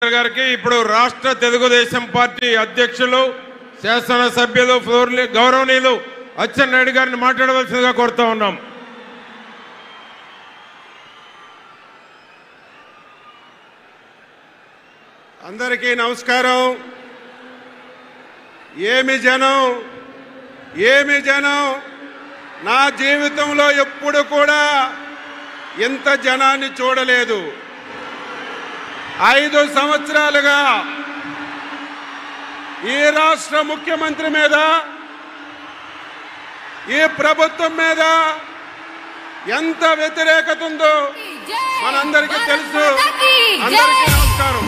గారికి ఇప్పుడు రాష్ట్ర తెలుగుదేశం పార్టీ అధ్యక్షులు శాసనసభ్యులు గౌరవనీయులు అచ్చెన్నాయుడు గారిని మాట్లాడవలసిందిగా కోరుతా ఉన్నాం. అందరికీ నమస్కారం. ఏమి జనం నా జీవితంలో ఎప్పుడు కూడా ఇంత జనాన్ని చూడలేదు. 5 సంవత్సరాలుగా ఈ రాష్ట్ర ముఖ్యమంత్రి మీద, ఈ ప్రభుత్వం మీద ఎంత వ్యతిరేకత ఉందో మనందరికీ తెలుసు. అందరికీ నమస్కారం.